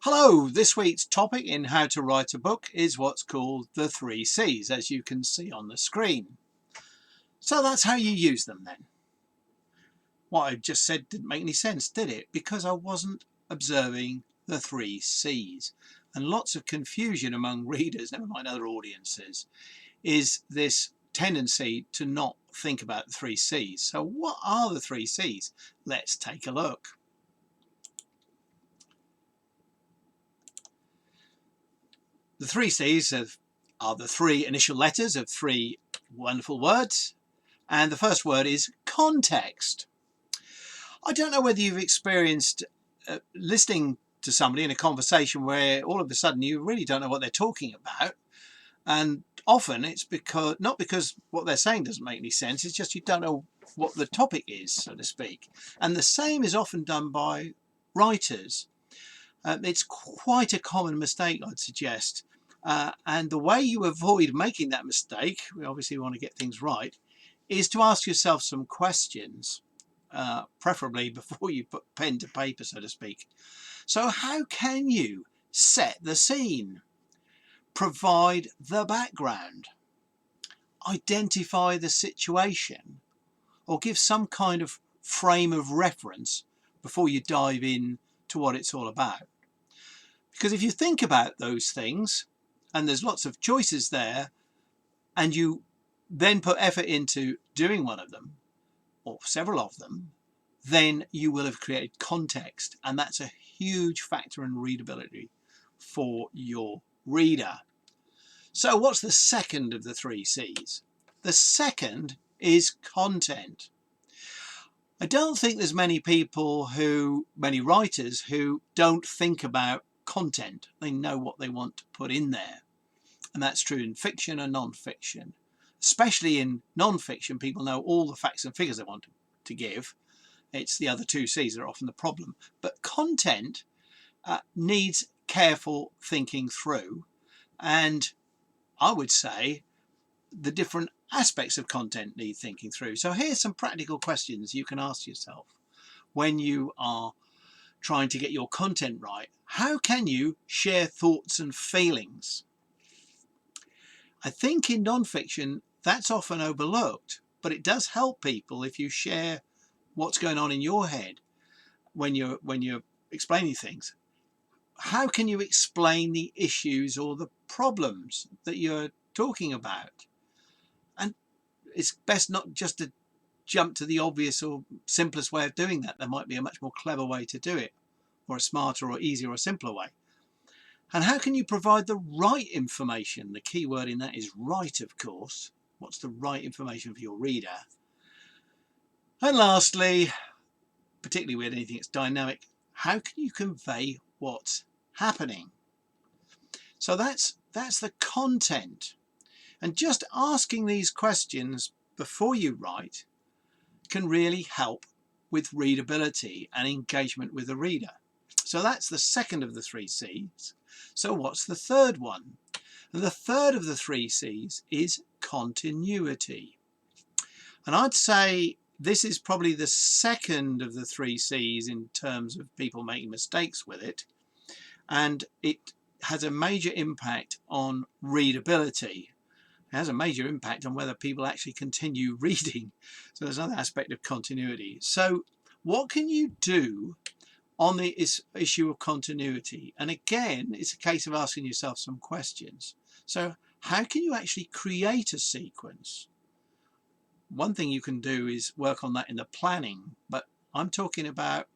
Hello, this week's topic in how to write a book is what's called the 3 C's, as you can see on the screen. So that's how you use them then. What I just said didn't make any sense, did it? Because I wasn't observing the 3 C's. And lots of confusion among readers, never mind other audiences, is this tendency to not think about the 3 C's. So what are the 3 C's? Let's take a look. The 3 C's are the three initial letters of three wonderful words, and the first word is context. I don't know whether you've experienced listening to somebody in a conversation where all of a sudden you really don't know what they're talking about, and often it's not because what they're saying doesn't make any sense, it's just you don't know what the topic is, so to speak. And the same is often done by writers. It's quite a common mistake, I'd suggest. And the way you avoid making that mistake, we obviously want to get things right, is to ask yourself some questions, preferably before you put pen to paper, so to speak. So how can you set the scene, provide the background, identify the situation, or give some kind of frame of reference before you dive in to what it's all about? Because if you think about those things, and there's lots of choices there, and you then put effort into doing one of them, or several of them, then you will have created context, and that's a huge factor in readability for your reader. So what's the second of the 3 C's? The second is content. I don't think there's many writers who don't think about content. They know what they want to put in there. And that's true in fiction and non-fiction. Especially in non-fiction, people know all the facts and figures they want to give. It's the other 2 C's that are often the problem. But content needs careful thinking through. And I would say the different aspects of content need thinking through. So here's some practical questions you can ask yourself when you are trying to get your content right. How can you share thoughts and feelings? I think in non-fiction that's often overlooked, but it does help people if you share what's going on in your head when you're explaining things. How can you explain the issues or the problems that you're talking about? And it's best not just to jump to the obvious or simplest way of doing that. There might be a much more clever way to do it, or a smarter or easier or simpler way. And how can you provide the right information? The key word in that is right, of course. What's the right information for your reader? And lastly, particularly with anything that's dynamic, how can you convey what's happening? So that's the content. And just asking these questions before you write can really help with readability and engagement with the reader. So that's the second of the 3 C's. So what's the third one? And the third of the 3 C's is continuity. And I'd say this is probably the second of the 3 C's in terms of people making mistakes with it. And it has a major impact on readability. It has a major impact on whether people actually continue reading. So there's another aspect of continuity. So what can you do on the issue of continuity? And again, it's a case of asking yourself some questions. So how can you actually create a sequence? One thing you can do is work on that in the planning, but I'm talking about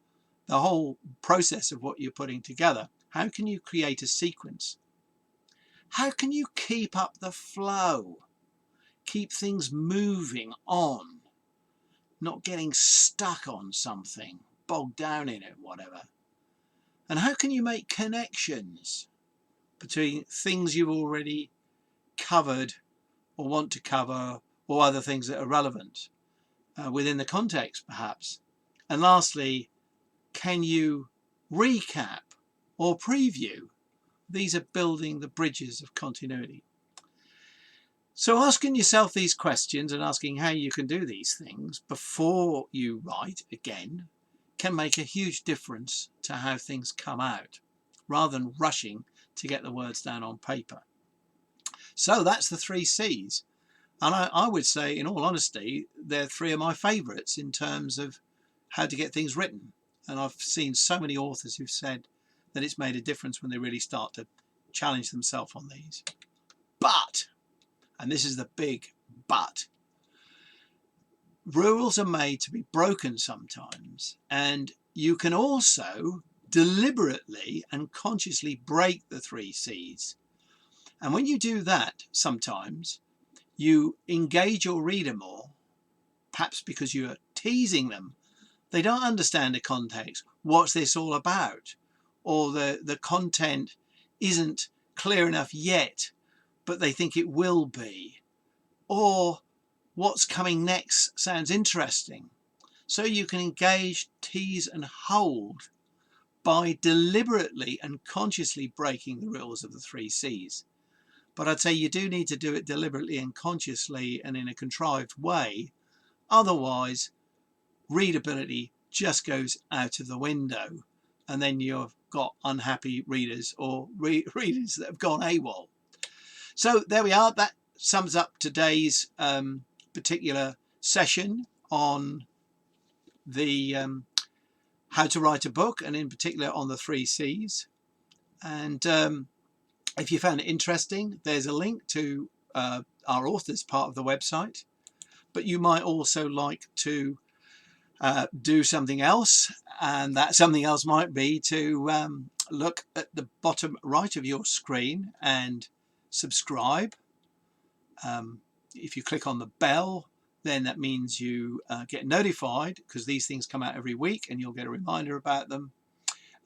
the whole process of what you're putting together. How can you create a sequence? How can you keep up the flow? Keep things moving on, not getting stuck on something, bogged down in it, whatever. And how can you make connections between things you've already covered or want to cover, or other things that are relevant within the context perhaps? And lastly, can you recap or preview? These are building the bridges of continuity. So asking yourself these questions and asking how you can do these things before you write, again, can make a huge difference to how things come out. rather than rushing to get the words down on paper. So that's the 3 C's. And I would say, in all honesty, they're 3 of my favourites in terms of how to get things written. And I've seen so many authors who've said that it's made a difference when they really start to challenge themselves on these. But, and this is the big but, rules are made to be broken sometimes, and you can also deliberately and consciously break the 3 C's. And when you do that, sometimes you engage your reader more, perhaps because you're teasing them. They don't understand the context. What's this all about? Or the content isn't clear enough yet, but they think it will be. Or what's coming next sounds interesting. So you can engage, tease and hold by deliberately and consciously breaking the rules of the 3 C's. But I'd say you do need to do it deliberately and consciously and in a contrived way. Otherwise, readability just goes out of the window, and then you've got unhappy readers or readers that have gone AWOL. So there we are. That sums up today's particular session on the how to write a book, and in particular on the 3 C's. And if you found it interesting, there's a link to our author's part of the website, but you might also like to do something else, and that something else might be to look at the bottom right of your screen and subscribe. If you click on the bell, then that means you get notified, because these things come out every week and you'll get a reminder about them.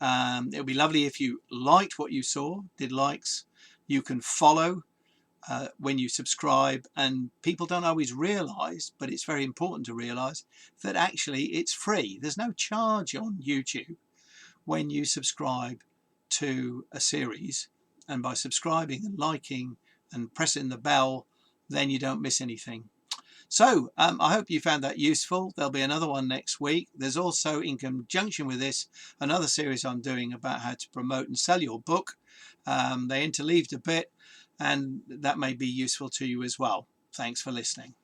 It would be lovely if you liked what you saw, did likes. You can follow when you subscribe, and people don't always realise, but it's very important to realise that actually it's free. There's no charge on YouTube when you subscribe to a series, and by subscribing and liking and pressing the bell, then you don't miss anything. So I hope you found that useful. There'll be another one next week. There's also, in conjunction with this, another series I'm doing about how to promote and sell your book. They interleaved a bit, and that may be useful to you as well. Thanks for listening.